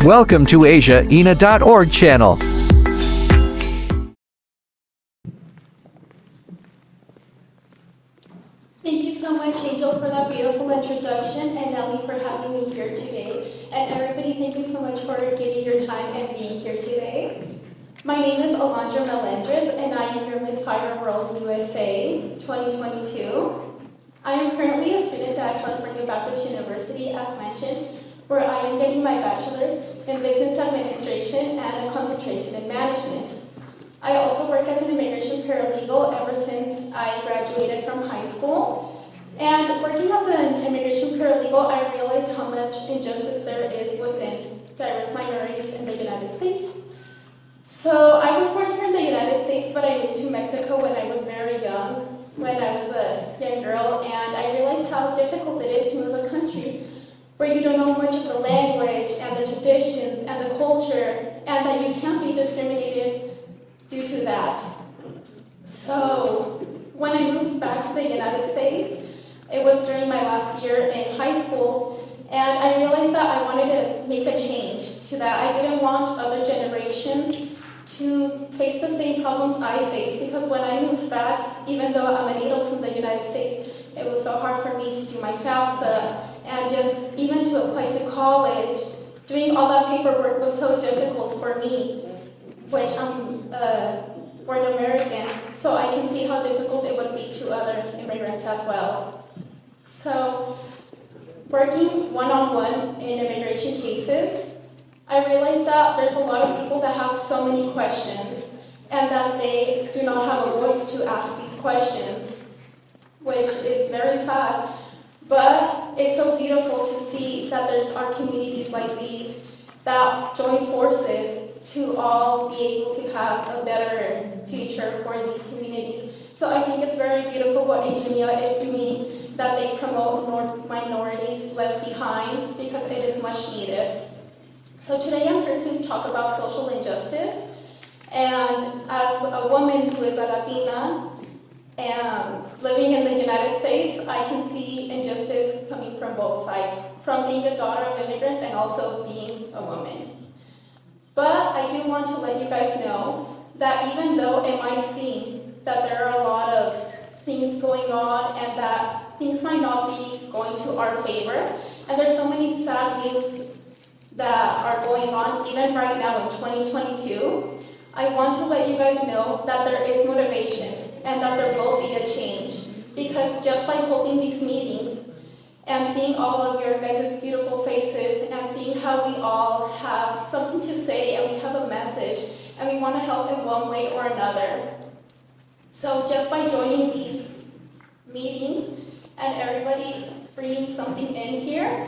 Welcome to ASIAINA.org channel. Thank you so much, Angel, for that beautiful introduction, and Nelly for having me here today. And everybody, thank you so much for giving your time and being here today. My name is Alondra, and I am your Miss Fire World USA 2022. I am currently a student at California Baptist University, as mentioned, where I am getting my bachelor's in business administration and a concentration in management. I also work as an immigration paralegal ever since I graduated from high school. And working as an immigration paralegal, I realized how much injustice there is within diverse minorities in the United States. So I was born here in the United States, but I moved to Mexico when I was very young, when I was a young girl, and I realized how difficult it is to move a country where you don't know much of the language and the traditions and the culture, and that you can't be discriminated due to that. So when I moved back to the United States, it was during my last year in high school, and I realized that I wanted to make a change to that. I didn't want other generations to face the same problems I faced, because when I moved back, even though I'm a native from the United States, it was so hard for me to do my FAFSA, and just even to apply to college. Doing all that paperwork was so difficult for me, which I'm born American, so I can see how difficult it would be to other immigrants as well. So, working one-on-one in immigration cases, I realized that there's a lot of people that have so many questions, and that they do not have a voice to ask these questions, which is very sad. But it's so beautiful to see that there's our communities like these that join forces to all be able to have a better future for these communities. So I think it's very beautiful what ASIAINA is doing, that they promote minorities left behind, because it is much needed. So today I'm here to talk about social injustice. And as a woman who is a Latina and living in the United States, I can see injustice coming from both sides, from being a daughter of immigrants and also being a woman. But I do want to let you guys know that even though it might seem that there are a lot of things going on and that things might not be going to our favor, and there's so many sad news that are going on even right now in 2022, I want to let you guys know that there is motivation and that there will be a change. Because just by holding these meetings and seeing all of your guys' beautiful faces and seeing how we all have something to say and we have a message and we want to help in one way or another. So just by joining these meetings and everybody bringing something in here,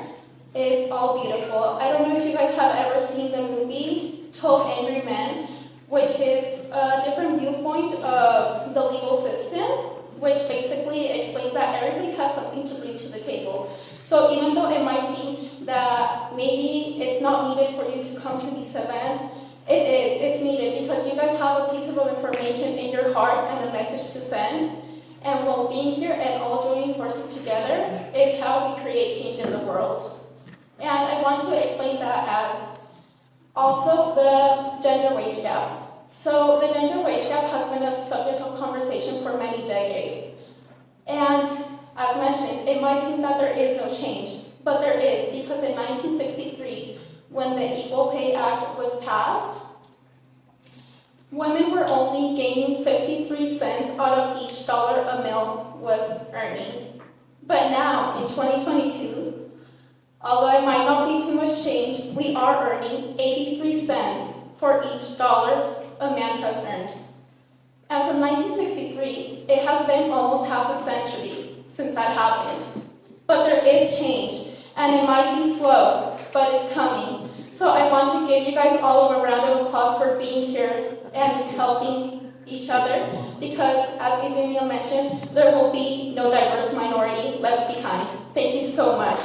it's all beautiful. I don't know if you guys have ever seen the movie 12 Angry Men, which is a different viewpoint of the legal system, which basically explains that everybody has something to bring to the table. So even though it might seem that maybe it's not needed for you to come to these events, it's needed, because you guys have a piece of information in your heart and a message to send. And while being here and all joining forces together is how we create change in the world. And I want to explain that as also the gender wage gap. So the gender wage gap has been a subject of conversation for many decades. And as mentioned, it might seem that there is no change, but there is, because in 1963, when the Equal Pay Act was passed, women were only gaining 53 cents out of each dollar a male was earning. But now, in 2022, although it might not be too much change, we are earning 83 cents for each dollar a man has earned. And from 1963, it has been almost half a century since that happened. But there is change, and it might be slow, but it's coming. So I want to give you guys all a round of applause for being here and helping each other, because as ASIAINA mentioned, there will be no diverse minority left behind. Thank you so much.